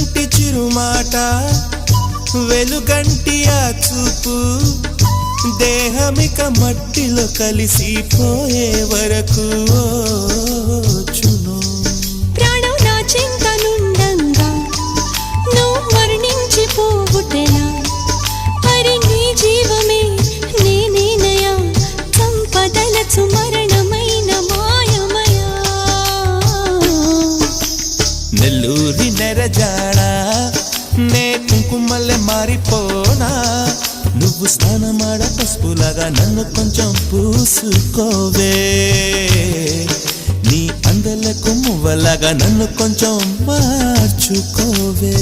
చినుకంటి చిరుమాట వెలుగంటి ఆ చూపు దేహమిక మట్టిలో కలిసిపోయే వరకు చును ప్రాణం నా చింతనుండంగా నువ్వు వర్ణించిపోవుటెలా హరి నీ జీవమే నేనేనయా సంపదలకు మరణమైన మాయమయా నెల్లూరి నెరజాడా నే కుంకుమల్లె మారిపోనా నువ్వు స్నానమాడ పసుపులాగా నన్ను కొంచెం పూసుకోవే నీ అందలకు మువ్వలాగా నన్ను కొంచెం మార్చుకోవే